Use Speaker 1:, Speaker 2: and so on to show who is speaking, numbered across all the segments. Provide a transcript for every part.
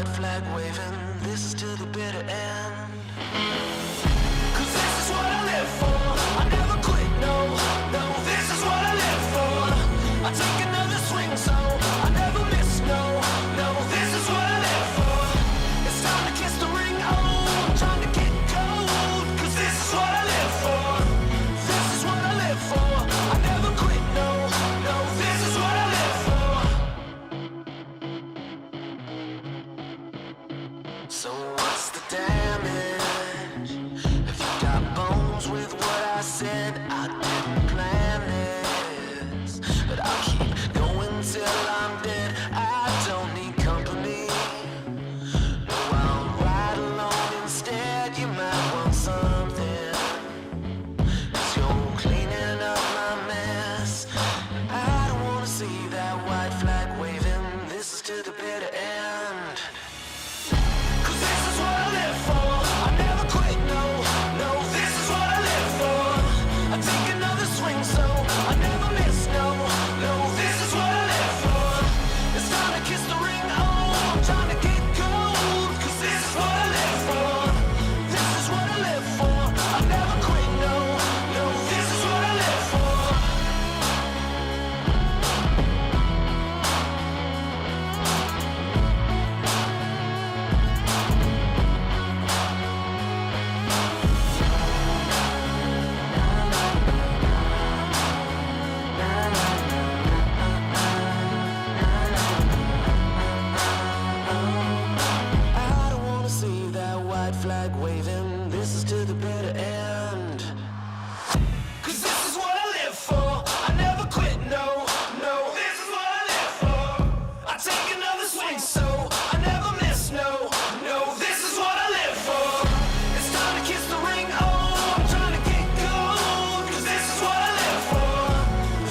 Speaker 1: white flag waving, this is to the bitter end. 'Cause this is what I live for. I never quit, no, no, this is what I live for. I take another swing, so I never miss, no, no, this is what I live for. It's time to kiss the ring, oh, I'm trying to get cold. 'Cause this is what I live for. This is what I live for. I never quit, no, no, this is what I live for. So what's the damage? If you got bones with what I said, I didn't plan this. But I'll keep going till I'm dead. I don't need company. No, I'll ride alone instead. You might want something. 'Cause you're cleaning up my mess. I don't wanna see that white flag waving. This is to the bitter end. 'Cause this is what I live for. I never quit, no, no, this is what I live for. I take another swing, so I never miss, no, no, this is what I live for. It's time to kiss the ring, oh, I'm trying to get cold. 'Cause this is what I live for. This is what I live for. I never quit, no, no, this is what I live for. I don't wanna see that white flag waving. This is to the bitter end. 'Cause this is what I live for. I never quit, no, no. This is what I live for. I take another swing, so I never miss, no, no. This is what I live for. It's time to kiss the ring, oh, I'm trying to get cold. 'Cause this is what I live for.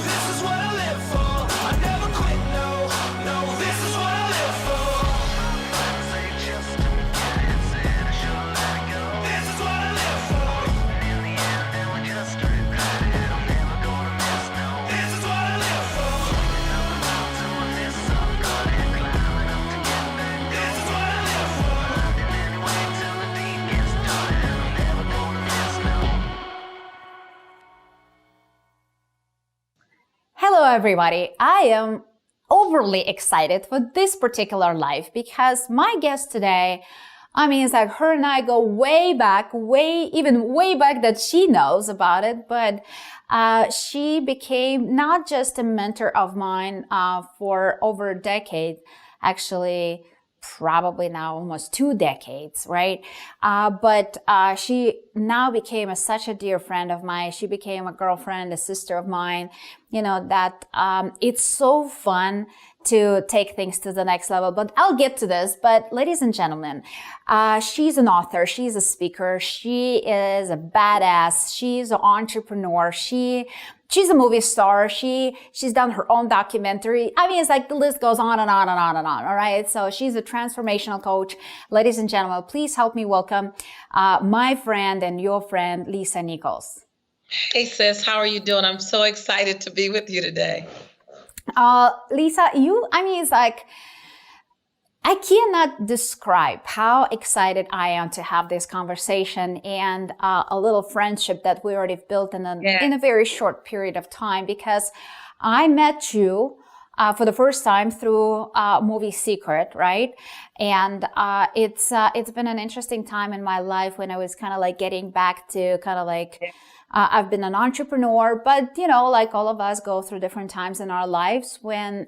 Speaker 1: This is what I live for. I never quit, no, no. This is what I live for. Say just to get it said, I should let it go. This is what I live for. In the end, then we just regret it. I'm never gonna miss, no. This is what I live for. Another round to a miss, I'm gonna climbing up to get back. This is what I live for. And anyway, till the deep gets dark, I'm never gonna miss, no.
Speaker 2: Hello, everybody. I am overly excited for this particular live because my guest today, I mean, it's like her and I go way back, way back that she knows about it, but she became not just a mentor of mine for over a decade, actually probably now almost 2 decades, right? But she now became such a dear friend of mine. She became a girlfriend, a sister of mine, you know, that it's so fun to take things to the next level. But I'll get to this. But ladies and gentlemen, she's an author. She's a speaker. She is a badass. She's an entrepreneur. She's a movie star. She's done her own documentary. I mean, it's like the list goes on and on and on and on. All right. So she's a transformational coach. Ladies and gentlemen, please help me welcome my friend and your friend, Lisa Nichols.
Speaker 3: Hey sis, how are you doing? I'm so excited to be with you today.
Speaker 2: Lisa, I mean, it's like, I cannot describe how excited I am to have this conversation and a little friendship that we already built in a very short period of time, because I met you for the first time through movie Secret, right? And it's been an interesting time in my life when I was kind of like getting back to kind of like I've been an entrepreneur, but you know, like all of us go through different times in our lives when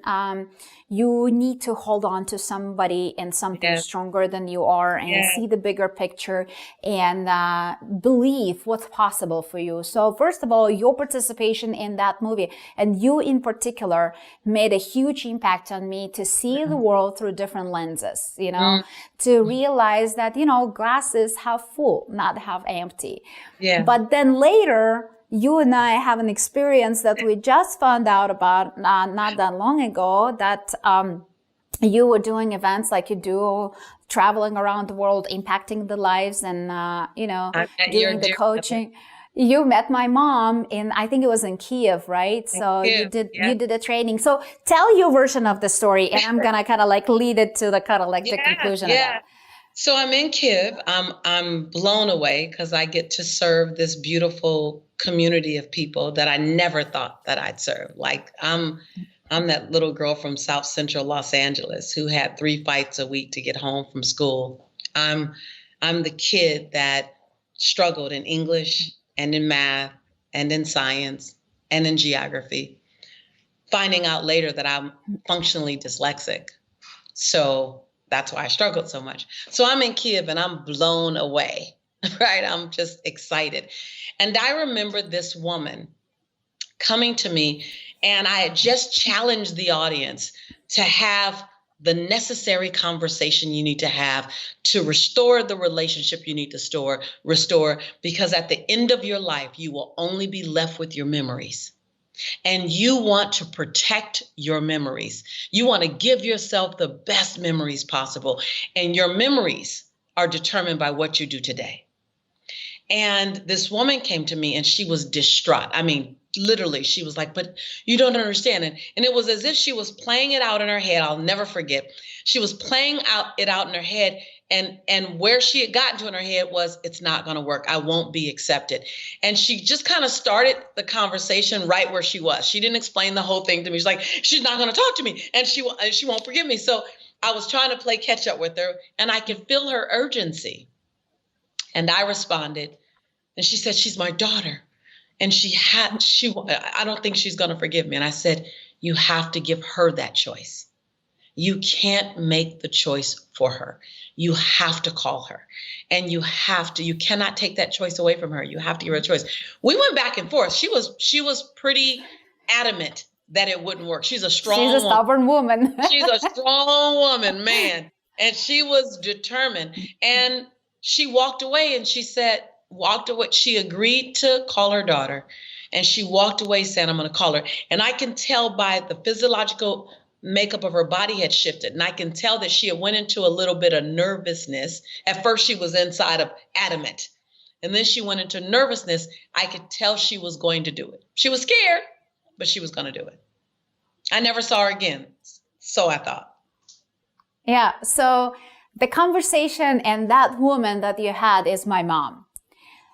Speaker 2: you need to hold on to somebody and something stronger than you are, and see the bigger picture and believe what's possible for you. So first of all, your participation in that movie, and you in particular, made a huge impact on me to see the world through different lenses, you know, to realize that, you know, glass is half full, not half empty.
Speaker 3: Yeah.
Speaker 2: But then later, you and I have an experience that we just found out about not that long ago, that you were doing events like you do, traveling around the world, impacting the lives and, you know, doing the coaching. you met my mom in, I think it was in Kiev, right? So you did a training. So tell your version of the story, and I'm gonna kind of like lead it to the kind of like the conclusion of that.
Speaker 3: So I'm in Kiev. I'm blown away because I get to serve this beautiful community of people that I never thought that I'd serve. Like I'm that little girl from South Central Los Angeles who had 3 fights a week to get home from school. I'm the kid that struggled in English and in math and in science and in geography, finding out later that I'm functionally dyslexic. So that's why I struggled so much. So I'm in Kiev and I'm blown away, right? I'm just excited. And I remember this woman coming to me, and I had just challenged the audience to have the necessary conversation you need to have to restore the relationship you need to restore, because at the end of your life, you will only be left with your memories. And you want to protect your memories. You want to give yourself the best memories possible. And your memories are determined by what you do today. And this woman came to me and she was distraught. I mean, literally, she was like, but you don't understand. And it was as if she was playing it out in her head. I'll never forget. She was playing it out in her head. And where she had gotten to in her head was, it's not going to work. I won't be accepted. And she just kind of started the conversation right where she was. She didn't explain the whole thing to me. She's like, she's not going to talk to me and she won't forgive me. So I was trying to play catch up with her and I could feel her urgency. And I responded and she said, she's my daughter. And I don't think she's going to forgive me. And I said, you have to give her that choice. You can't make the choice for her. You have to call her and you cannot take that choice away from her. You have to give her a choice. We went back and forth. She was pretty adamant that it wouldn't work. She's a
Speaker 2: stubborn woman.
Speaker 3: She's a strong woman, man. And she was determined. And she walked away and she agreed to call her daughter. And she walked away saying, I'm going to call her. And I can tell by the physiological makeup of her body had shifted. And I can tell that she had went into a little bit of nervousness. At first she was inside of adamant. And then she went into nervousness. I could tell she was going to do it. She was scared, but she was going to do it. I never saw her again. So I thought.
Speaker 2: Yeah. So the conversation and that woman that you had is my mom.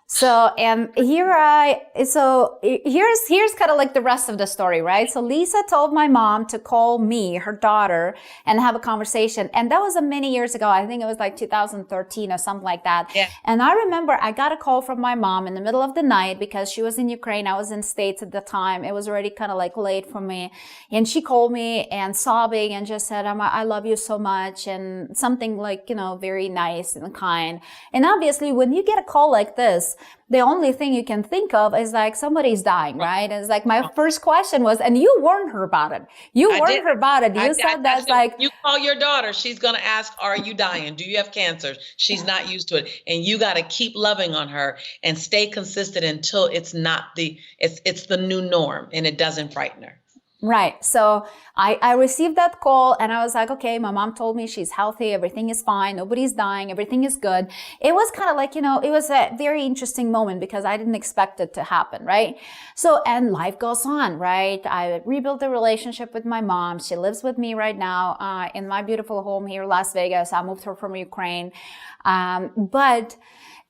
Speaker 2: So, and here's kind of like the rest of the story, right? So Lisa told my mom to call me, her daughter, and have a conversation. And that was many years ago. I think it was like 2013 or something like that.
Speaker 3: Yeah.
Speaker 2: And I remember I got a call from my mom in the middle of the night because she was in Ukraine. I was in States at the time. It was already kind of like late for me. And she called me and sobbing and just said, I love you so much. And something like, very nice and kind. And obviously when you get a call like this, the only thing you can think of is like somebody's dying, right? And it's like my first question was, and you warned her about it. You said that's like,
Speaker 3: you call your daughter, she's going to ask, are you dying? Do you have cancer? She's not used to it. And you got to keep loving on her and stay consistent until it's the new norm and it doesn't frighten her.
Speaker 2: Right. So I received that call and I was like, okay, my mom told me she's healthy. Everything is fine. Nobody's dying. Everything is good. It was kind of like, it was a very interesting moment because I didn't expect it to happen. Right. So, and life goes on, right? I rebuilt the relationship with my mom. She lives with me right now, in my beautiful home here in Las Vegas. I moved her from Ukraine. And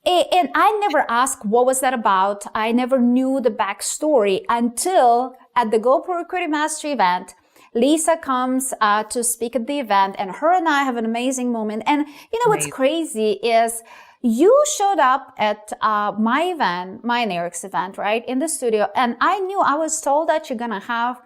Speaker 2: I never asked what was that about. I never knew the backstory until at the GoPro Recruiting Mastery event, Lisa comes to speak at the event and her and I have an amazing moment. And what's crazy is you showed up at my event, my and Eric's event, right, in the studio. And I was told that you're going to have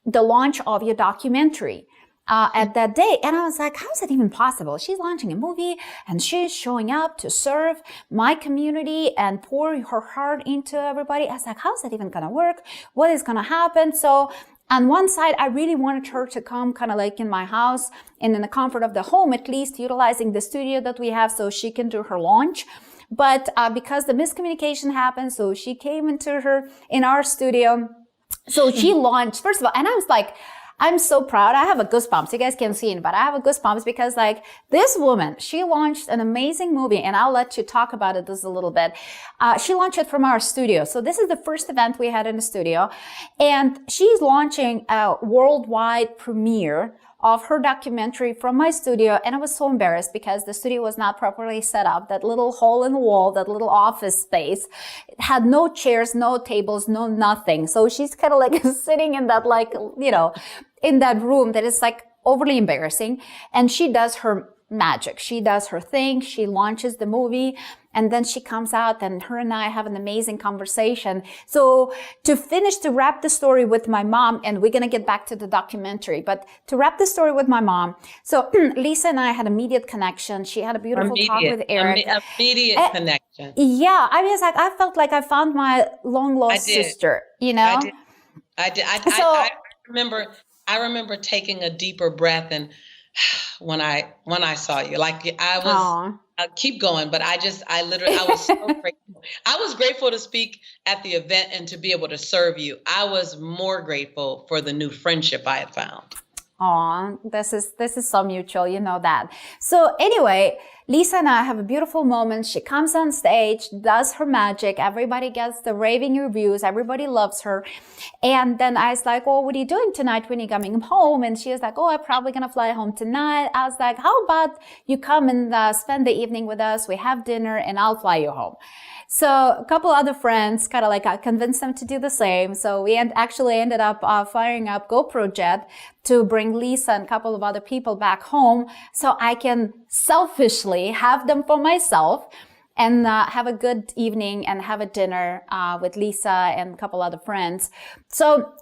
Speaker 2: the launch of your documentary at that day. And I was like, how is that even possible? She's launching a movie and she's showing up to serve my community and pour her heart into everybody. I was like, how is that even going to work? What is going to happen? So on one side, I really wanted her to come kind of like in my house and in the comfort of the home, at least utilizing the studio that we have so she can do her launch. But because the miscommunication happened, so she came in our studio. So she launched, first of all, and I was like, I'm so proud. I have a goosebumps. You guys can't see it, but I have a goosebumps because like this woman, she launched an amazing movie, and I'll let you talk about it just a little bit. She launched it from our studio. So this is the first event we had in the studio, and she's launching a worldwide premiere of her documentary from my studio. And I was so embarrassed because the studio was not properly set up. That little hole in the wall, that little office space, it had no chairs, no tables, no nothing. So she's kind of like sitting in that, like, you know, in that room that is like overly embarrassing. And she does her magic. She does her thing. She launches the movie, and then she comes out, and her and I have an amazing conversation. So to wrap the story with my mom, and we're going to get back to the documentary, but to wrap the story with my mom. So Lisa and I had immediate connection. She had a beautiful talk with Eric.
Speaker 3: Immediate connection.
Speaker 2: Yeah. I mean, it's like, I felt like I found my long lost sister, you know?
Speaker 3: I did. I remember taking a deeper breath, and when I saw you, like I keep going, but I was so grateful. I was grateful to speak at the event and to be able to serve you. I was more grateful for the new friendship I had found.
Speaker 2: Aw, this is so mutual, you know that. So anyway, Lisa and I have a beautiful moment. She comes on stage, does her magic. Everybody gets the raving reviews. Everybody loves her. And then I was like, oh, what are you doing tonight when you're coming home? And she was like, oh, I'm probably going to fly home tonight. I was like, how about you come and spend the evening with us? We have dinner and I'll fly you home. So a couple other friends kind of like I convinced them to do the same. So we actually ended up firing up GoPro jet to bring Lisa and a couple of other people back home so I can selfishly have them for myself and have a good evening and have a dinner with Lisa and a couple other friends. So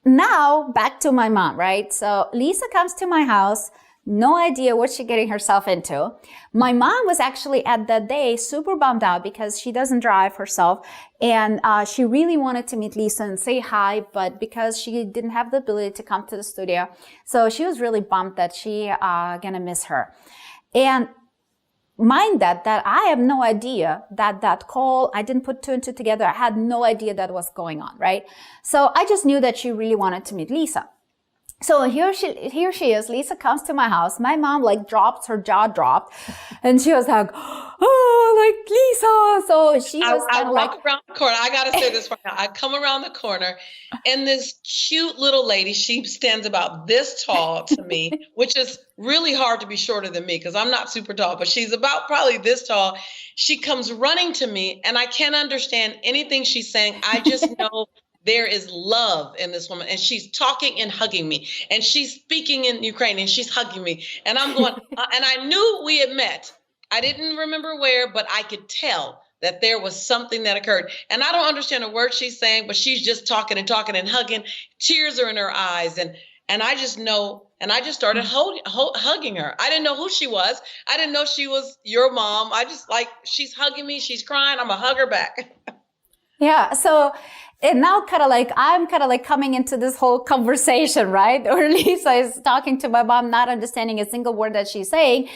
Speaker 2: now back to my mom, right? So Lisa comes to my house. No idea what she's getting herself into. My mom was actually at that day super bummed out because she doesn't drive herself. And she really wanted to meet Lisa and say hi, but because she didn't have the ability to come to the studio. So she was really bummed that she gonna miss her. And mind that I have no idea that call, I didn't put two and two together. I had no idea that was going on, right? So I just knew that she really wanted to meet Lisa. So here she is. Lisa comes to my house. My mom like dropped, her jaw dropped, and she was like, oh, like Lisa. So she was kind of like,
Speaker 3: around the corner. I gotta say this right now. I come around the corner, and this cute little lady, she stands about this tall to me, which is really hard to be shorter than me because I'm not super tall, but she's about probably this tall. She comes running to me, and I can't understand anything she's saying. I just know there is love in this woman, and she's talking and hugging me, and she's speaking in Ukrainian, and she's hugging me, and I'm going, and I knew we had met. I didn't remember where, but I could tell that there was something that occurred, and I don't understand a word she's saying, but she's just talking and hugging. Tears are in her eyes, and I just know, and I just started hugging her. I didn't know who she was. I didn't know she was your mom. I just like, she's hugging me, she's crying, I'm gonna hug her back.
Speaker 2: Yeah, so and now I'm kind of like coming into this whole conversation, right? Or Lisa is talking to my mom, not understanding a single word that she's saying.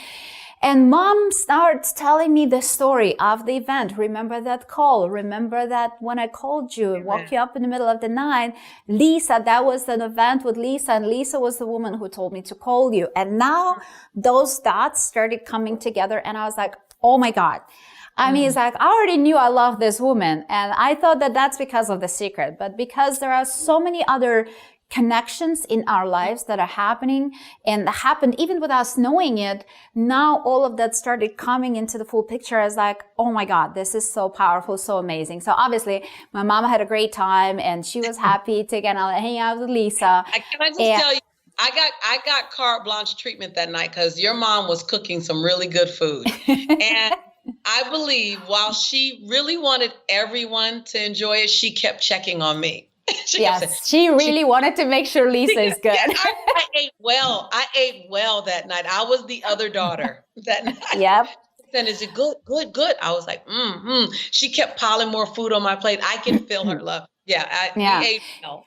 Speaker 2: And mom starts telling me the story of the event. Remember that call? Remember that when I called you and woke you up in the middle of the night? Lisa, that was an event with Lisa, and Lisa was the woman who told me to call you. And now those dots started coming together, and I was like, oh my God. I mean, it's like, I already knew I loved this woman, and I thought that that's because of The Secret, but because there are so many other connections in our lives that are happening and happened even with us knowing it, now all of that started coming into the full picture as like, oh my God, this is so powerful, so amazing. So obviously my mama had a great time and she was happy to get out and hang out with Lisa.
Speaker 3: Can I just tell you, I got carte blanche treatment that night because your mom was cooking some really good food. And I believe while she really wanted everyone to enjoy it, she kept checking on me.
Speaker 2: She really wanted to make sure Lisa is good.
Speaker 3: I ate well. I ate well that night. I was the other daughter that night.
Speaker 2: Yep.
Speaker 3: And is it good? Good. I was like, She kept piling more food on my plate. I can feel her love. Yeah, we
Speaker 2: Yeah.
Speaker 3: ate well.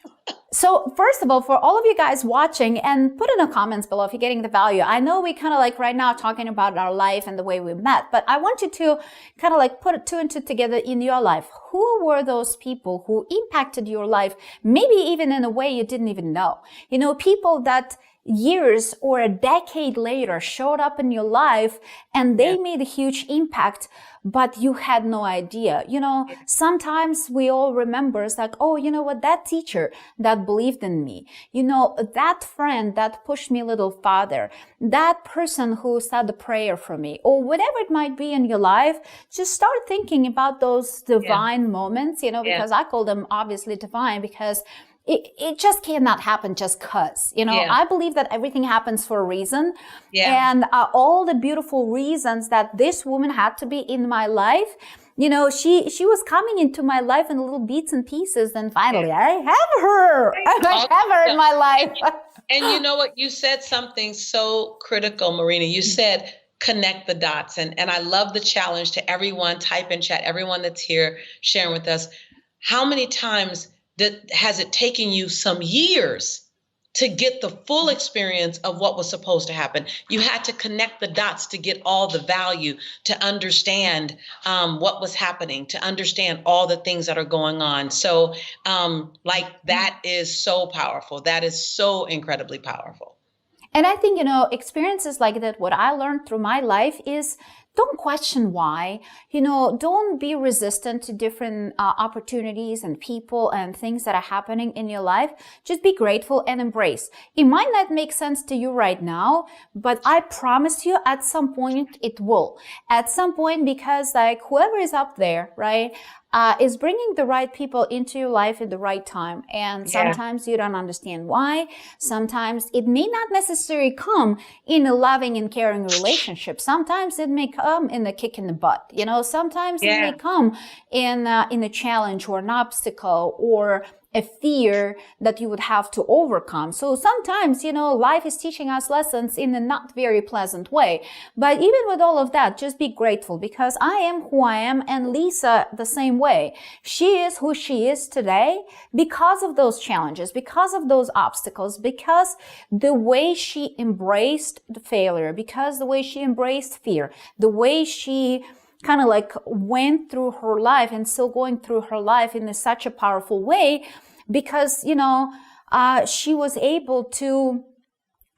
Speaker 2: So first of all, for all of you guys watching, and put in the comments below if you're getting the value. I know we kind of like right now talking about our life and the way we met, but I want you to kind of like put two and two together in your life. Who were those people who impacted your life, maybe even in a way you didn't even know? You know, people that years or a decade later showed up in your life and they made a huge impact, but you had no idea. You know, sometimes we all remember, it's like, oh, you know what, that teacher that believed in me, you know, that friend that pushed me a little farther, that person who said a prayer for me, or whatever it might be in your life. Just start thinking about those divine moments, you know, because I call them obviously divine, because it just cannot happen just cause, you know. I believe that everything happens for a reason. And all the beautiful reasons that this woman had to be in my life, you know, she was coming into my life in little bits and pieces, and finally I have her. I have her in my life.
Speaker 3: And you know what? You said something so critical, Marina. You said connect the dots. And I love the challenge to everyone. Type in chat, everyone that's here sharing with us. How many times has it taken you some years to get the full experience of what was supposed to happen? You had to connect the dots to get all the value, to understand what was happening, to understand all the things that are going on. So like that is so powerful. That is so incredibly powerful.
Speaker 2: And I think, you know, experiences like that, what I learned through my life is don't question why, you know, don't be resistant to different opportunities and people and things that are happening in your life. Just be grateful and embrace. It might not make sense to you right now, but I promise you at some point it will. At some point, because like whoever is up there, right, is bringing the right people into your life at the right time. And sometimes you don't understand why. Sometimes it may not necessarily come in a loving and caring relationship. Sometimes it may come in a kick in the butt. You know, sometimes it may come in a challenge or an obstacle or a fear that you would have to overcome. So sometimes, you know, life is teaching us lessons in a not very pleasant way. But even with all of that, just be grateful, because I am who I am, and Lisa the same way. She is who she is today because of those challenges, because of those obstacles, because the way she embraced the failure, because the way she embraced fear, the way she kind of like went through her life and still going through her life in such a powerful way, because, you know, she was able to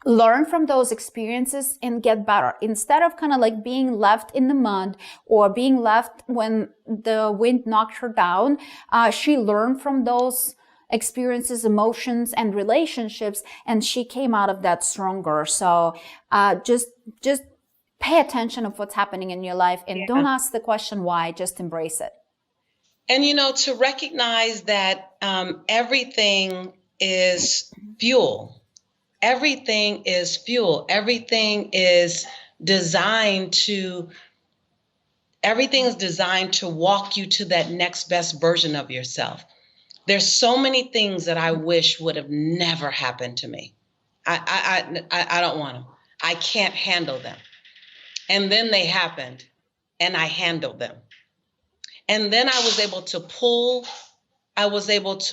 Speaker 2: learn from those experiences and get better instead of kind of like being left in the mud or being left when the wind knocked her down. She learned from those experiences, emotions, and relationships, and she came out of that stronger. So just pay attention of what's happening in your life, and don't ask the question why, just embrace it.
Speaker 3: And, you know, to recognize that everything is fuel. Everything is fuel. Everything is designed to walk you to that next best version of yourself. There's so many things that I wish would have never happened to me. I don't want them. I can't handle them. And then they happened, and I handled them. And then I was able to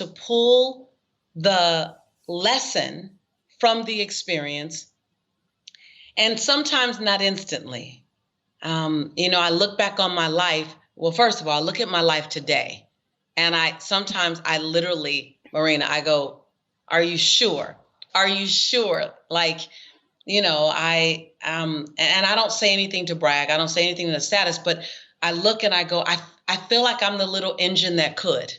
Speaker 3: pull the lesson from the experience, and sometimes not instantly. You know, I look back on my life. Well, first of all, I look at my life today, and sometimes I literally, Marina, I go, "Are you sure? Are you sure?" Like, you know, and I don't say anything to brag. I don't say anything to status, but I look and I go, I feel like I'm the little engine that could.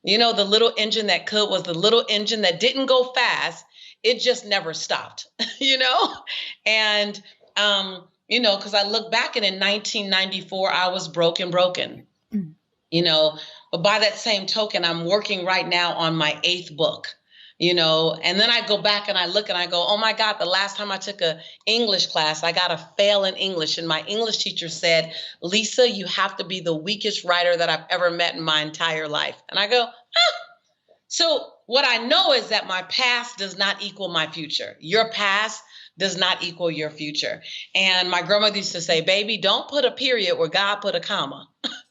Speaker 3: You know, the little engine that could was the little engine that didn't go fast. It just never stopped, you know? And, you know, because I look back and in 1994, I was broken, you know, but by that same token, I'm working right now on my 8th book. You know, and then I go back and I look and I go, oh my God, the last time I took an English class, I got a fail in English. And my English teacher said, Lisa, you have to be the weakest writer that I've ever met in my entire life. And I go, So what I know is that my past does not equal my future. Your past does not equal your future. And my grandmother used to say, baby, don't put a period where God put a comma.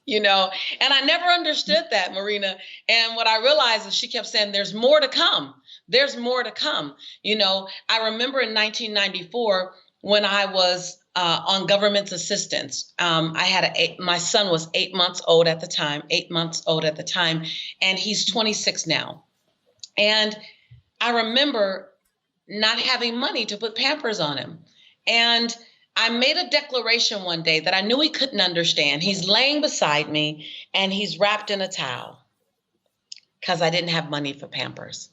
Speaker 3: And I never understood that, Marina. And what I realized is she kept saying, there's more to come. There's more to come. I remember in 1994 when I was on government assistance. I had my son was 8 months old at the time, and he's 26 now. And I remember not having money to put Pampers on him. And I made a declaration one day that I knew he couldn't understand. He's laying beside me and he's wrapped in a towel because I didn't have money for Pampers.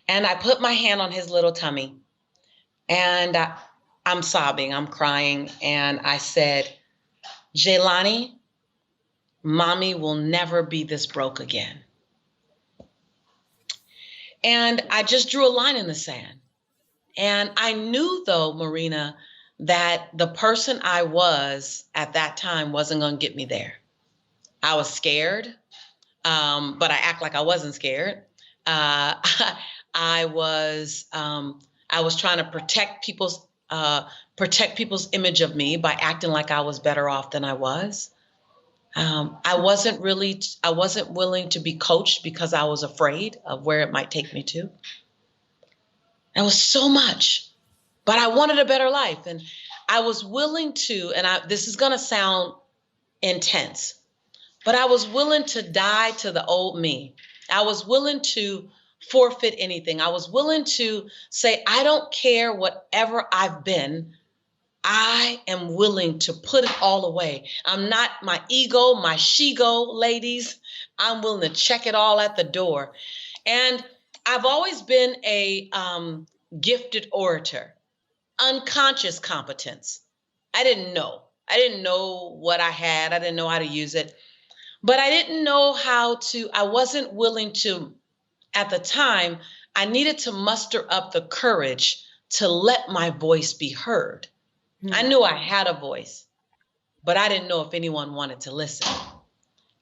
Speaker 3: And I put my hand on his little tummy and I'm sobbing, I'm crying. And I said, Jelani, mommy will never be this broke again. And I just drew a line in the sand. And I knew, though, Marina, that the person I was at that time wasn't going to get me there. I was scared, but I act like I wasn't scared. I was trying to protect people's image of me by acting like I was better off than I was. I wasn't willing to be coached because I was afraid of where it might take me to. It was so much, but I wanted a better life. And I was willing to, this is going to sound intense, but I was willing to die to the old me. I was willing to forfeit anything. I was willing to say, I don't care whatever I've been. I am willing to put it all away. I'm not my ego, my SheGo, ladies. I'm willing to check it all at the door. And I've always been a gifted orator, unconscious competence. I didn't know what I had. I didn't know how to use it, but I didn't know I wasn't willing to, at the time, I needed to muster up the courage to let my voice be heard. I knew I had a voice, but I didn't know if anyone wanted to listen.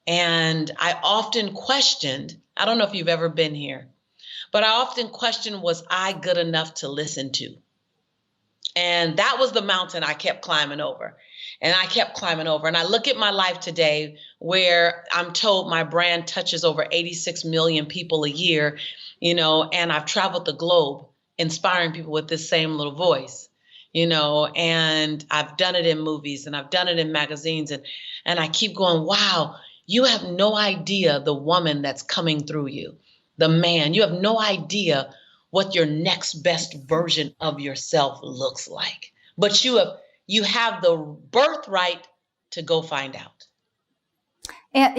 Speaker 3: And I often questioned, I don't know if you've ever been here, but I often questioned, was I good enough to listen to? And that was the mountain I kept climbing over. And I kept climbing over. And I look at my life today where I'm told my brand touches over 86 million people a year, and I've traveled the globe inspiring people with this same little voice, and I've done it in movies and I've done it in magazines. And I keep going, wow, you have no idea the woman that's coming through you. The man, you have no idea what your next best version of yourself looks like, but you have the birthright to go find out.
Speaker 2: And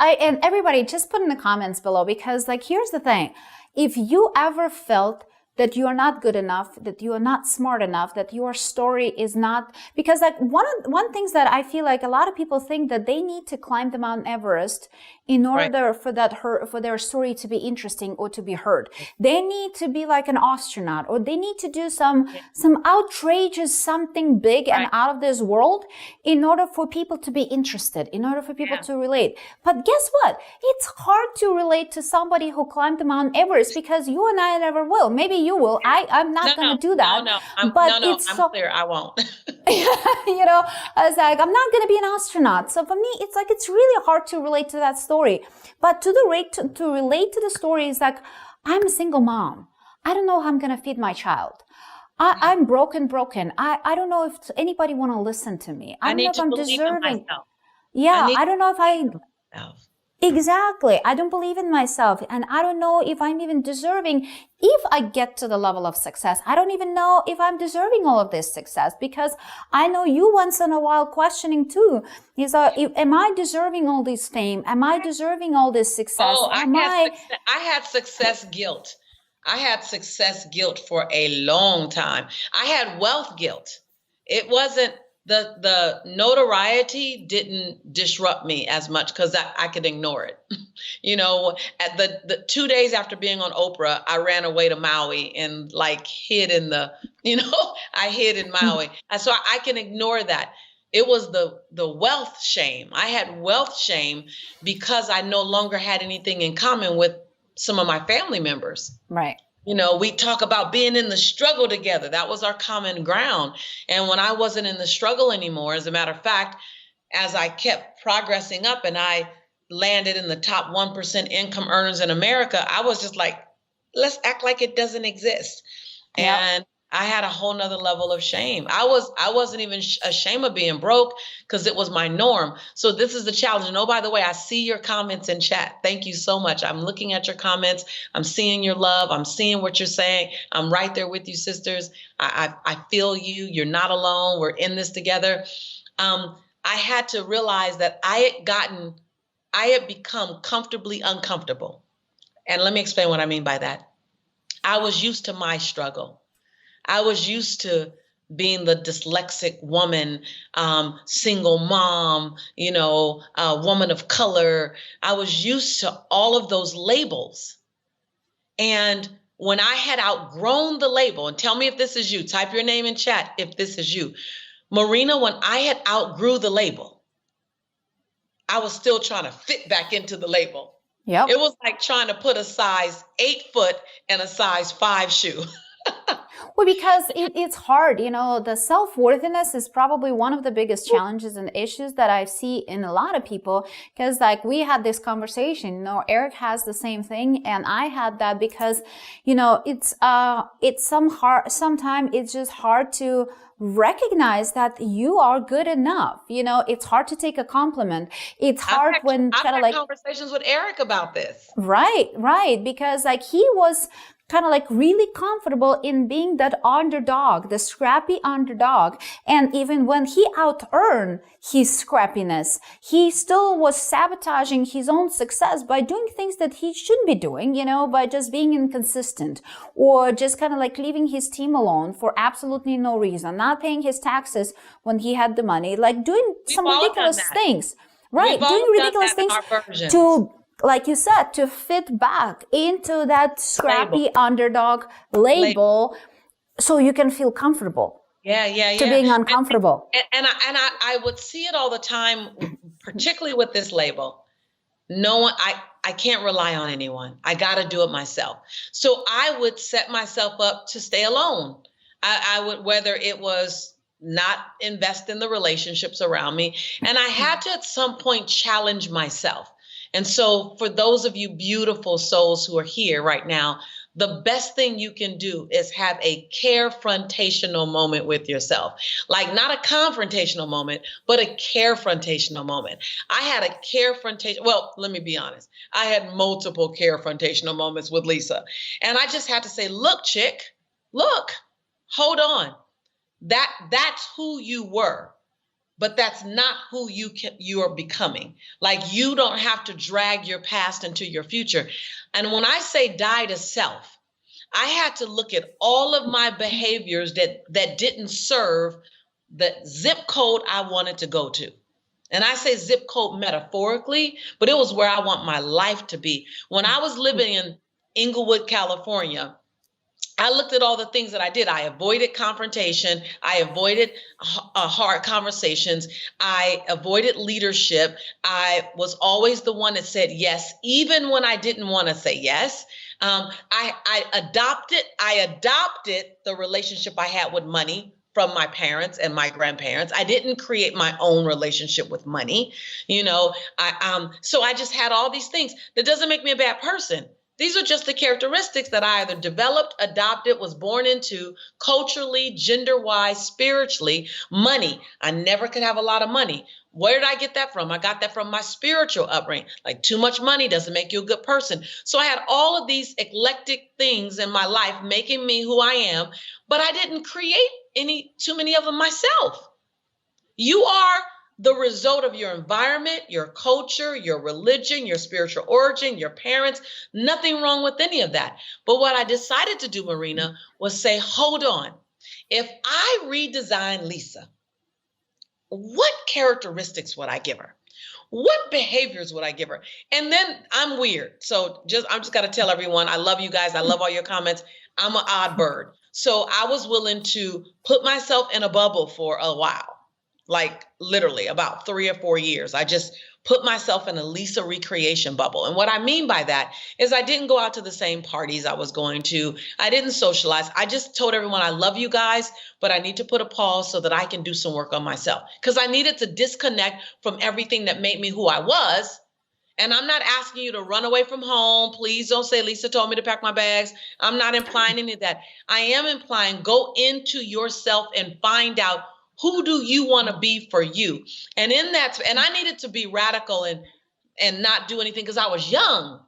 Speaker 2: and everybody, just put in the comments below, because here's the thing: if you ever felt that you are not good enough, that you are not smart enough, that your story is not, because one things that I feel like a lot of people think that they need to climb the Mount Everest in order for their story to be interesting or to be heard. They need to be like an astronaut, or they need to do some outrageous, something big and out of this world in order for people to be interested, in order for people to relate. But guess what? It's hard to relate to somebody who climbed the Mount Everest, because you and I never will. Maybe you will. I'm not going to do that.
Speaker 3: I'm clear. I won't.
Speaker 2: I was like, I'm not going to be an astronaut. So for me, it's really hard to relate to that story. But to relate to the story is like, I'm a single mom. I don't know how I'm going to feed my child. I'm broken. I don't know if anybody want to listen to me. I don't know if I'm deserving. I don't know if I... Exactly. I don't believe in myself, and I don't know if I'm even deserving. If I get to the level of success, I don't even know if I'm deserving all of this success, because I know you once in a while questioning too. Am I deserving all this fame? Am I deserving all this success?
Speaker 3: Oh, I had success guilt. I had success guilt for a long time. I had wealth guilt. It wasn't, the notoriety didn't disrupt me as much because I could ignore it. At the 2 days after being on Oprah, I ran away to Maui and hid in I hid in Maui. And so I can ignore that. It was the wealth shame. I had wealth shame because I no longer had anything in common with some of my family members.
Speaker 2: Right.
Speaker 3: We talk about being in the struggle together. That was our common ground. And when I wasn't in the struggle anymore, as a matter of fact, as I kept progressing up and I landed in the top 1% income earners in America, I was just like, let's act like it doesn't exist.
Speaker 2: Yep.
Speaker 3: And I had a whole nother level of shame. I wasn't even ashamed of being broke because it was my norm. So this is the challenge. And oh, by the way, I see your comments in chat. Thank you so much. I'm looking at your comments. I'm seeing your love. I'm seeing what you're saying. I'm right there with you, sisters. I feel you. You're not alone. We're in this together. I had to realize that I had become comfortably uncomfortable. And let me explain what I mean by that. I was used to my struggle. I was used to being the dyslexic woman, single mom, woman of color. I was used to all of those labels. And when I had outgrown the label, and tell me if this is you, type your name in chat if this is you. Marina, when I had outgrew the label, I was still trying to fit back into the label.
Speaker 2: Yep.
Speaker 3: It was like trying to put a size 8 foot and a size 5 shoe.
Speaker 2: Well, because it's hard, the self-worthiness is probably one of the biggest challenges and issues that I see in a lot of people, because like we had this conversation, Eric has the same thing and I had that because, sometimes it's just hard to recognize that you are good enough. It's hard to take a compliment. It's hard when kind of like
Speaker 3: conversations with Eric about this.
Speaker 2: Right. Because like he was kind of like really comfortable in being that underdog, the scrappy underdog. And even when he out-earned his scrappiness, he still was sabotaging his own success by doing things that he shouldn't be doing, by just being inconsistent or just kind of like leaving his team alone for absolutely no reason, not paying his taxes when he had the money, like doing some ridiculous things, right? Doing ridiculous things to, like you said, to fit back into that scrappy underdog label so you can feel comfortable.
Speaker 3: Yeah.
Speaker 2: To being uncomfortable.
Speaker 3: And I would see it all the time, particularly with this label. No one, I can't rely on anyone. I got to do it myself. So I would set myself up to stay alone. I would, whether it was not invest in the relationships around me. And I had to at some point challenge myself. And so for those of you beautiful souls who are here right now, the best thing you can do is have a carefrontational moment with yourself. Like not a confrontational moment, but a carefrontational moment. I had a carefrontation. Well, let me be honest. I had multiple carefrontational moments with Lisa. And I just had to say, look, chick, look, hold on. That's who you were. But that's not who you are becoming. Like you don't have to drag your past into your future. And when I say die to self, I had to look at all of my behaviors that didn't serve the zip code I wanted to go to. And I say zip code metaphorically, but it was where I want my life to be. When I was living in Inglewood, California, I looked at all the things that I did. I avoided confrontation. I avoided hard conversations. I avoided leadership. I was always the one that said yes, even when I didn't want to say yes. I adopted the relationship I had with money from my parents and my grandparents. I didn't create my own relationship with money. So I just had all these things. That doesn't make me a bad person. These are just the characteristics that I either developed, adopted, was born into, culturally, gender-wise, spiritually. Money. I never could have a lot of money. Where did I get that from? I got that from my spiritual upbringing. Like too much money doesn't make you a good person. So I had all of these eclectic things in my life making me who I am, but I didn't create too many of them myself. You are the result of your environment, your culture, your religion, your spiritual origin, your parents. Nothing wrong with any of that. But what I decided to do, Marina, was say, hold on. If I redesign Lisa, what characteristics would I give her? What behaviors would I give her? And then I'm weird. So I'm just got to tell everyone, I love you guys. I love all your comments. I'm an odd bird. So I was willing to put myself in a bubble for a while. like literally about 3 or 4 years. I just put myself in a Lisa recreation bubble. And what I mean by that is I didn't go out to the same parties I was going to. I didn't socialize. I just told everyone, I love you guys, but I need to put a pause so that I can do some work on myself, because I needed to disconnect from everything that made me who I was. And I'm not asking you to run away from home. Please don't say Lisa told me to pack my bags. I'm not implying any of that. I am implying go into yourself and find out, who do you want to be for you? And in that, and I needed to be radical and not do anything because I was young.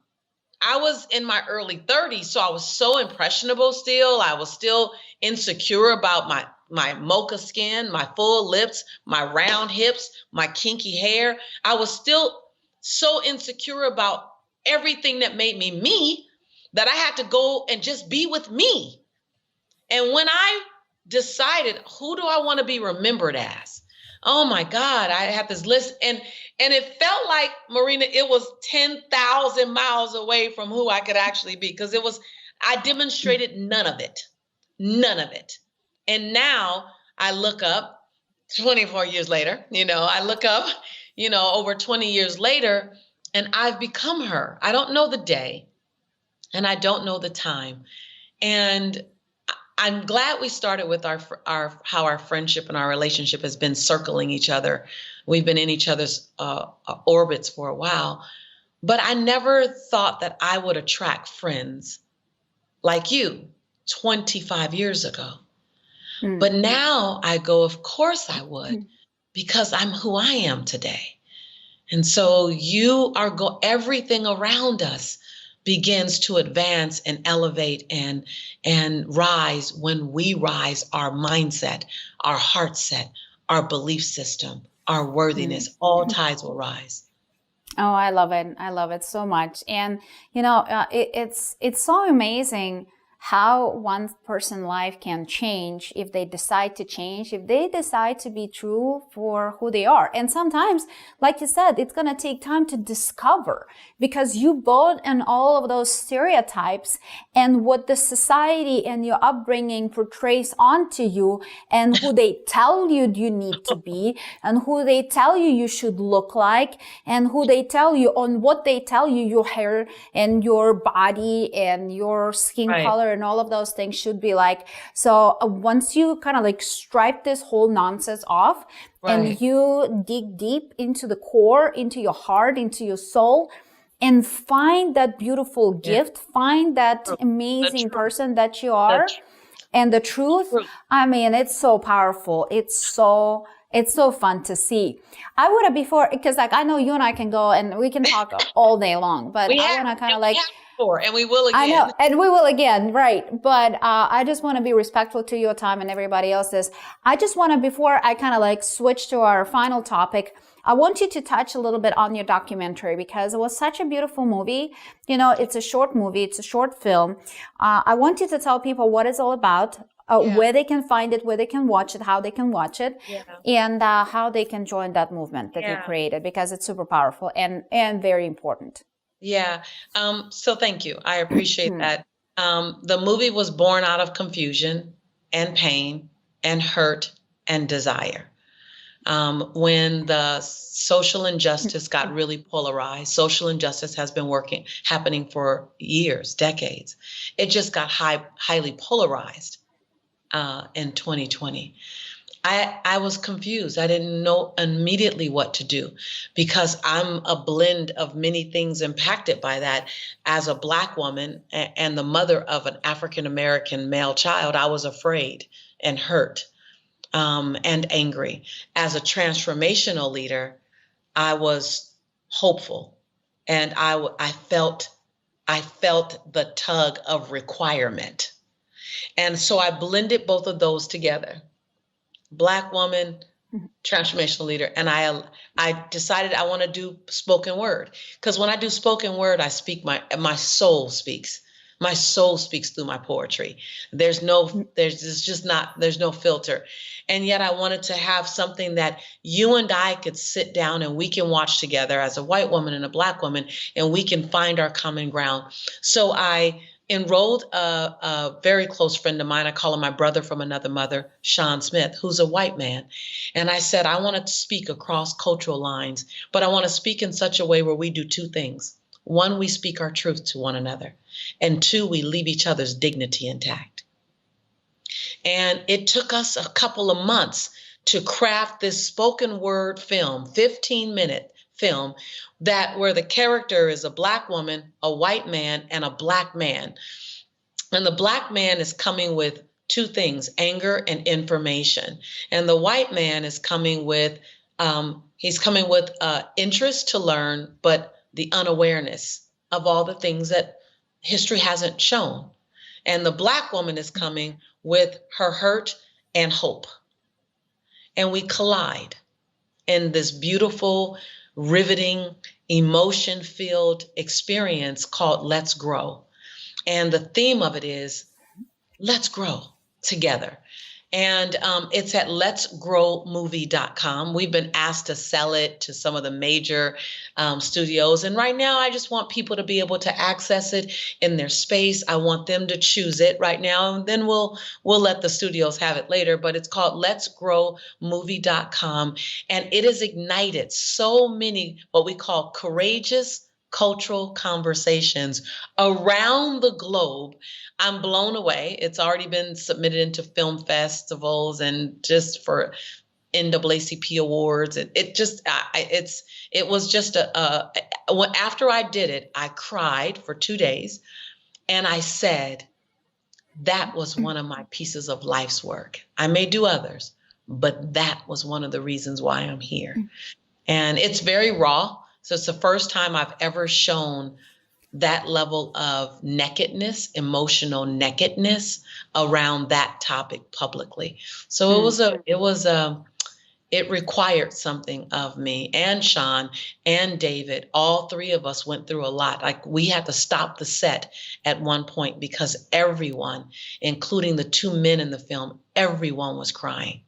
Speaker 3: I was in my early 30s, so I was so impressionable still. I was still insecure about my mocha skin, my full lips, my round hips, my kinky hair. I was still so insecure about everything that made me me that I had to go and just be with me. And when I decided, who do I want to be remembered as? Oh my God, I had this list, and it felt like, Marina, it was 10,000 miles away from who I could actually be, because I demonstrated none of it. And now I look up 24 years later, I look up, over 20 years later, and I've become her. I don't know the day and I don't know the time. And I'm glad we started with how our friendship and our relationship has been circling each other. We've been in each other's orbits for a while, but I never thought that I would attract friends like you 25 years ago. Mm. But now I go, of course I would, because I'm who I am today. And so everything around us begins to advance and elevate and rise when we rise our mindset, our heart set, our belief system, our worthiness. All tides will rise.
Speaker 2: Oh, I love it. I love it so much. And, it's so amazing how one person's life can change if they decide to change, if they decide to be true for who they are. And sometimes, like you said, it's going to take time to discover, because you bought in all of those stereotypes and what the society and your upbringing portrays onto you, and who they tell you need to be, and who they tell you should look like, and who they tell you on what they tell you your hair and your body and your skin color and all of those things should be like. So once you kind of like stripe this whole nonsense off, and you dig deep into the core, into your heart, into your soul, and find that beautiful gift, find that amazing person that you are, and the truth, I mean, it's so powerful. It's so fun to see. I would have before, because like I know you and I can go and we can talk all day long, but I want to kind of like,
Speaker 3: and we will again.
Speaker 2: I know, and we will again, right? But I just want to be respectful to your time and everybody else's. I just want to, before I kind of like switch to our final topic, I want you to touch a little bit on your documentary, because it was such a beautiful movie. It's a short movie, it's a short film. I want you to tell people what it's all about, where they can find it, where they can watch it, how they can watch it, and how they can join that movement that you created, because it's super powerful and very important.
Speaker 3: Yeah. So thank you. I appreciate that. The movie was born out of confusion and pain and hurt and desire. When the social injustice got really polarized, social injustice has been happening for years, decades. It just got highly polarized in 2020. I was confused. I didn't know immediately what to do, because I'm a blend of many things impacted by that. As a Black woman and the mother of an African-American male child, I was afraid and hurt and angry. As a transformational leader, I was hopeful, and I felt the tug of requirement. And so I blended both of those together. Black woman, transformational leader. And I decided I want to do spoken word, because when I do spoken word, I speak, my soul speaks. My soul speaks through my poetry. There's no filter. And yet I wanted to have something that you and I could sit down and we can watch together as a white woman and a Black woman, and we can find our common ground. So I enrolled a very close friend of mine. I call him my brother from another mother, Sean Smith, who's a white man. And I said, I want to speak across cultural lines, but I want to speak in such a way where we do two things. One, we speak our truth to one another. And two, we leave each other's dignity intact. And it took us a couple of months to craft this spoken word film, 15-minute film, that where the character is a Black woman, a white man, and a Black man. And the Black man is coming with two things, anger and information. And the white man is coming with, interest to learn, but the unawareness of all the things that history hasn't shown. And the Black woman is coming with her hurt and hope. And we collide in this beautiful, riveting, emotion-filled experience called Let's Grow. And the theme of it is, let's grow together. And it's at letsgrowmovie.com. We've been asked to sell it to some of the major studios. And right now, I just want people to be able to access it in their space. I want them to choose it right now. And then we'll let the studios have it later. But it's called letsgrowmovie.com. And it has ignited so many what we call courageous cultural conversations around the globe. I'm blown away. It's already been submitted into film festivals and just for NAACP awards. It was just after I did it, I cried for 2 days and I said, that was one of my pieces of life's work. I may do others, but that was one of the reasons why I'm here. And it's very raw. So it's the first time I've ever shown that level of nakedness, emotional nakedness around that topic publicly. So it required something of me and Sean and David. All three of us went through a lot. Like we had to stop the set at one point because everyone, including the two men in the film, everyone was crying.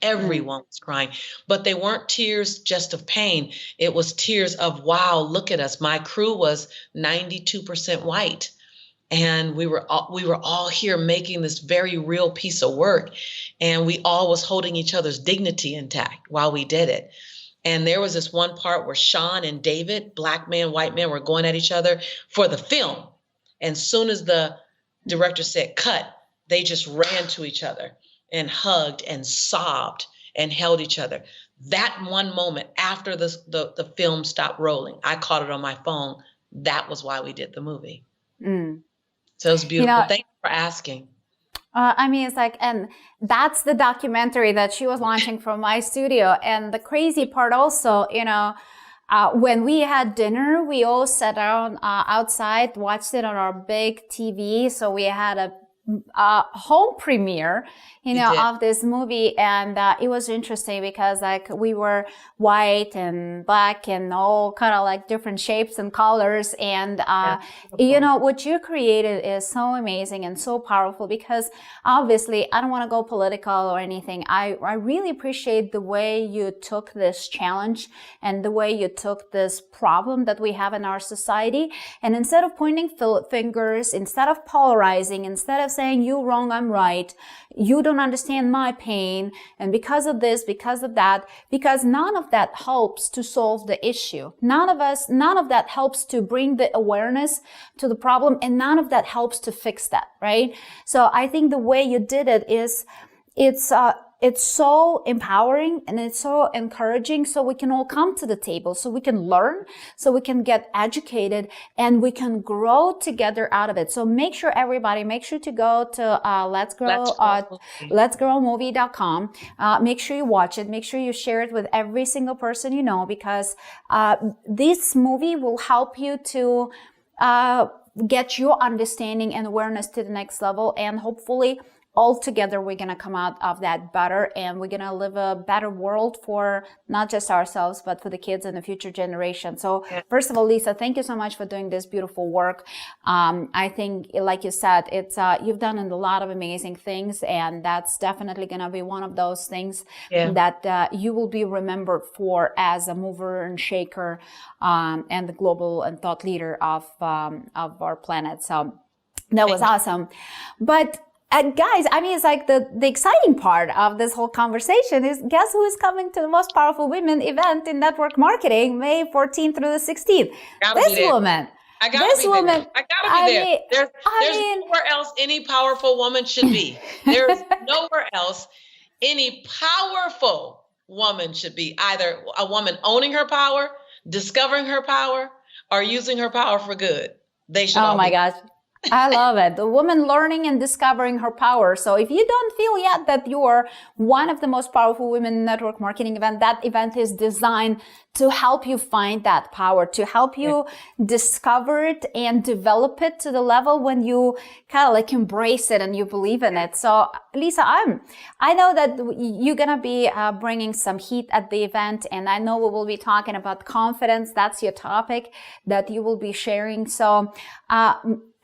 Speaker 3: Everyone was crying, but they weren't tears just of pain. It was tears of, wow, look at us. My crew was 92% white. And we were all here making this very real piece of work. And we all was holding each other's dignity intact while we did it. And there was this one part where Sean and David, Black man, white man, were going at each other for the film. And soon as the director said cut, they just ran to each other and hugged and sobbed and held each other. That one moment after the film stopped rolling, I caught it on my phone. That was why we did the movie. So it was beautiful. Thank you for asking.
Speaker 2: It's like, and that's the documentary that she was launching from my studio. And the crazy part also, when we had dinner, we all sat down outside, watched it on our big TV. So we had a home premiere, of this movie. And it was interesting because like we were white and Black and all kind of like different shapes and colors. And, what you created is so amazing and so powerful because obviously I don't want to go political or anything. I really appreciate the way you took this challenge and the way you took this problem that we have in our society. And instead of pointing fingers, instead of polarizing, instead of saying you wrong, I'm right, you don't understand my pain, and because of this, because of that, because none of that helps to solve the issue. None of that helps to bring the awareness to the problem, and none of that helps to fix that, right? So I think the way you did it is, it's so empowering and it's so encouraging, so we can all come to the table, so we can learn, so we can get educated, and we can grow together out of it. So make sure to go to letsgrowmovie.com. Make sure you watch it. Make sure you share it with every single person you know, because this movie will help you to get your understanding and awareness to the next level, and hopefully all together, we're going to come out of that better, and we're going to live a better world for not just ourselves, but for the kids and the future generation. So first of all, Lisa, thank you so much for doing this beautiful work. I think, like you said, it's you've done a lot of amazing things, and that's definitely going to be one of those things that you will be remembered for as a mover and shaker and the global and thought leader of our planet. So That was awesome. But guys, I mean, it's like the exciting part of this whole conversation is guess who is coming to the Most Powerful Women event in network marketing, May 14th through the 16th? This woman.
Speaker 3: I gotta be there. I gotta be there. There's nowhere else any powerful woman should be. There's nowhere else any powerful woman should be. Either a woman owning her power, discovering her power, or using her power for good. They should.
Speaker 2: Oh my gosh. I love it. The woman learning and discovering her power. So if you don't feel yet that you're one of the most powerful women in network marketing event, that event is designed to help you find that power, to help you discover it and develop it to the level when you kind of like embrace it and you believe in it. So Lisa, I know that you're going to be bringing some heat at the event, and I know we will be talking about confidence. That's your topic that you will be sharing. So,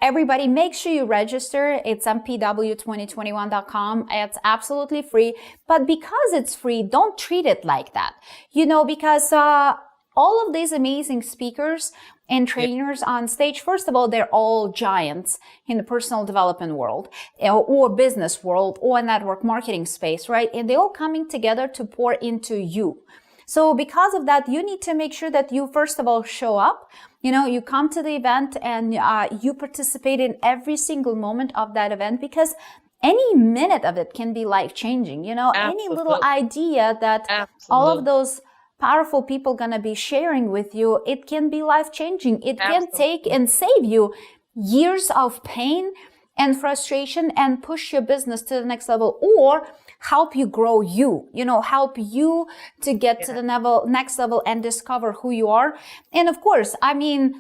Speaker 2: everybody, make sure you register. It's on pw2021.com. It's absolutely free. But because it's free, don't treat it like that. You know, because all of these amazing speakers and trainers on stage, first of all, they're all giants in the personal development world or business world or network marketing space, right? And they're all coming together to pour into you. So because of that, you need to make sure that you, first of all, show up. You know, you come to the event and you participate in every single moment of that event, because any minute of it can be life-changing. You know, any little idea that all of those powerful people going to be sharing with you, it can be life-changing. It can take and save you years of pain and frustration and push your business to the next level, or help you grow help you to get to the next level and discover who you are. And of course, I mean,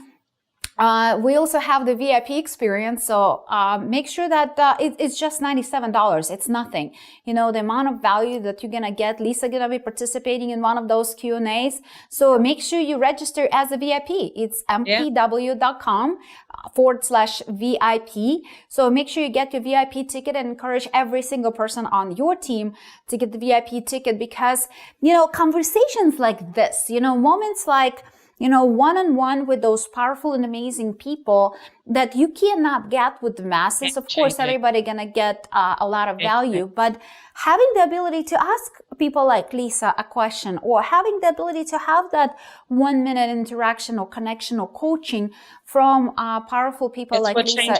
Speaker 2: we also have the VIP experience. So make sure that it's just $97. It's nothing. You know, the amount of value that you're going to get. Lisa going to be participating in one of those Q&As. So make sure you register as a VIP. It's mpw.com/VIP. So make sure you get your VIP ticket and encourage every single person on your team to get the VIP ticket, because, you know, conversations like this, you know, moments like, you know, one-on-one with those powerful and amazing people that you cannot get with the masses. Of course, everybody gonna get a lot of value, but having the ability to ask people like Lisa a question, or having the ability to have that 1-minute interaction or connection or coaching from powerful people like Lisa is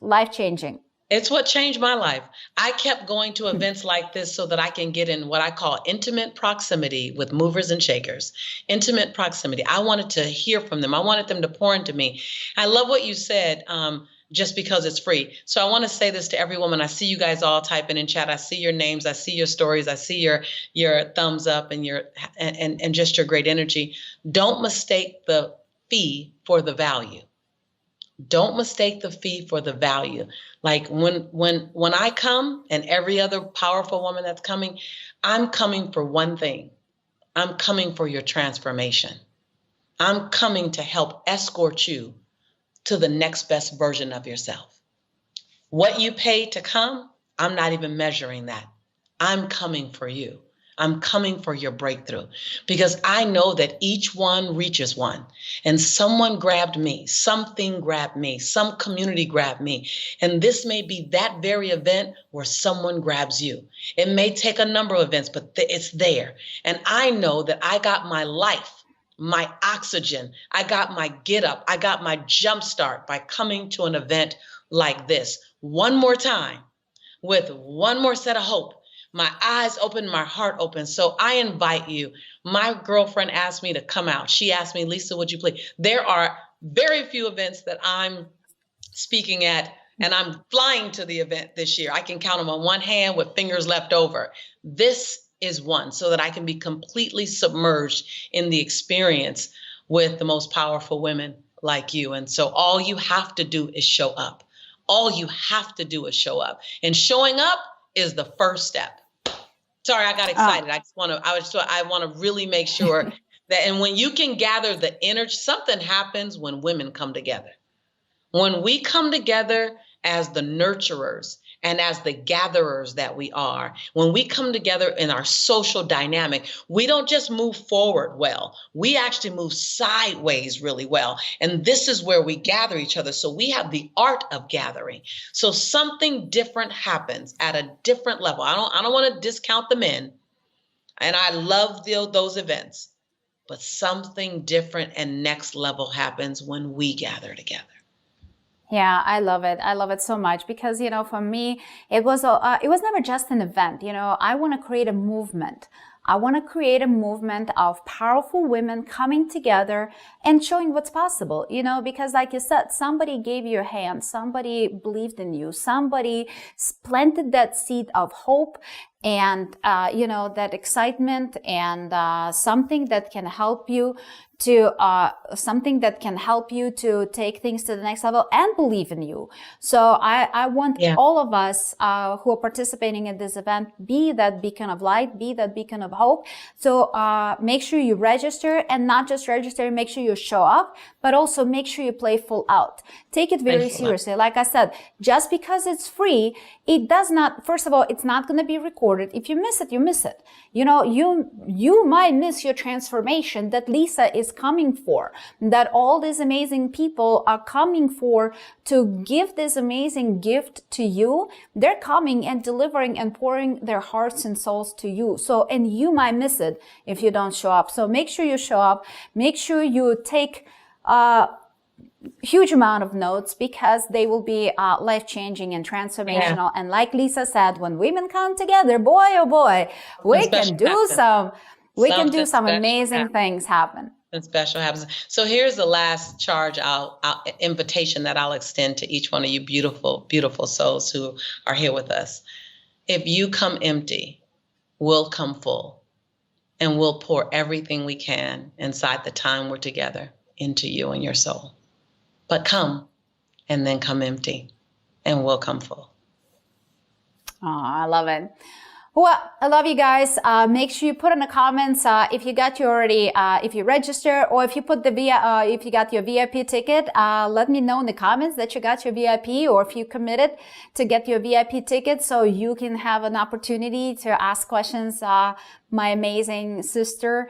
Speaker 2: life-changing.
Speaker 3: It's what changed my life. I kept going to events like this so that I can get in what I call intimate proximity with movers and shakers. Intimate proximity. I wanted to hear from them. I wanted them to pour into me. I love what you said, just because it's free. So I want to say this to every woman. I see you guys all typing in chat. I see your names. I see your stories. I see your thumbs up and and just your great energy. Don't mistake the fee for the value. Don't mistake the fee for the value. Like when I come, and every other powerful woman that's coming, I'm coming for one thing. I'm coming for your transformation. I'm coming to help escort you to the next best version of yourself. What you paid to come, I'm not even measuring that. I'm coming for you. I'm coming for your breakthrough, because I know that each one reaches one, and someone grabbed me, something grabbed me, some community grabbed me. And this may be that very event where someone grabs you. It may take a number of events, but it's there. And I know that I got my life, my oxygen, I got my get up, I got my jump start by coming to an event like this one more time with one more set of hope. My eyes open, my heart open. So I invite you. My girlfriend asked me to come out. She asked me, Lisa, would you please? There are very few events that I'm speaking at, and I'm flying to the event this year. I can count them on one hand with fingers left over. This is one, so that I can be completely submerged in the experience with the most powerful women like you. And so all you have to do is show up. All you have to do is show up. And showing up is the first step. Sorry, I got excited. I want to really make sure that, and when you can gather the energy, something happens when women come together. When we come together as the nurturers, and as the gatherers that we are, when we come together in our social dynamic, we don't just move forward well, we actually move sideways really well. And this is where we gather each other. So we have the art of gathering. So something different happens at a different level. I don't want to discount the men, and I love those events, but something different and next level happens when we gather together.
Speaker 2: Yeah, I love it. I love it so much because, you know, for me, it was never just an event. You know, I want to create a movement. I want to create a movement of powerful women coming together and showing what's possible, you know, because like you said, somebody gave you a hand, somebody believed in you, somebody planted that seed of hope and, you know, that excitement and something that can help you to take things to the next level and believe in you. So I want all of us who are participating in this event be that beacon of light, be that beacon of hope. So make sure you register, and not just register, make sure you show up, but also make sure you play full out. Take it very seriously. Like I said, just because it's free, it does not, first of all, it's not going to be recorded. If you miss it, you miss it. You know, you might miss your transformation that Lisa is coming for, that all these amazing people are coming for to give this amazing gift to you. They're coming and delivering and pouring their hearts and souls to you. So, and you might miss it if you don't show up. So make sure you show up. Make sure you take huge amount of notes, because they will be life-changing and transformational. And like Lisa said, when women come together, boy, oh boy, we can do some amazing things happen.
Speaker 3: And special happens. So here's the last charge, invitation that I'll extend to each one of you beautiful, beautiful souls who are here with us. If you come empty, we'll come full, and we'll pour everything we can inside the time we're together into you and your soul. But come, and then come empty, and we'll come full.
Speaker 2: Oh, I love it. Well, I love you guys. Make sure you put in the comments if you got your already, if you register, or if you put if you got your VIP ticket. Let me know in the comments that you got your VIP, or if you committed to get your VIP ticket, so you can have an opportunity to ask questions. My amazing sister,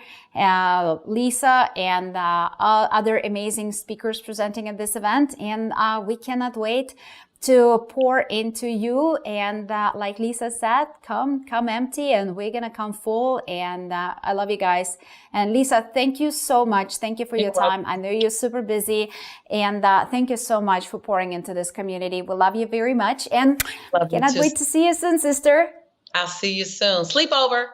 Speaker 2: Lisa, and other amazing speakers presenting at this event, and we cannot wait to pour into you. And like Lisa said, come empty, and we're gonna come full. And I love you guys. And Lisa, thank you so much. Thank you for your time. I know you're super busy, and thank you so much for pouring into this community. We love you very much, and cannot wait to see you soon, sister.
Speaker 3: I'll see you soon. Sleep over.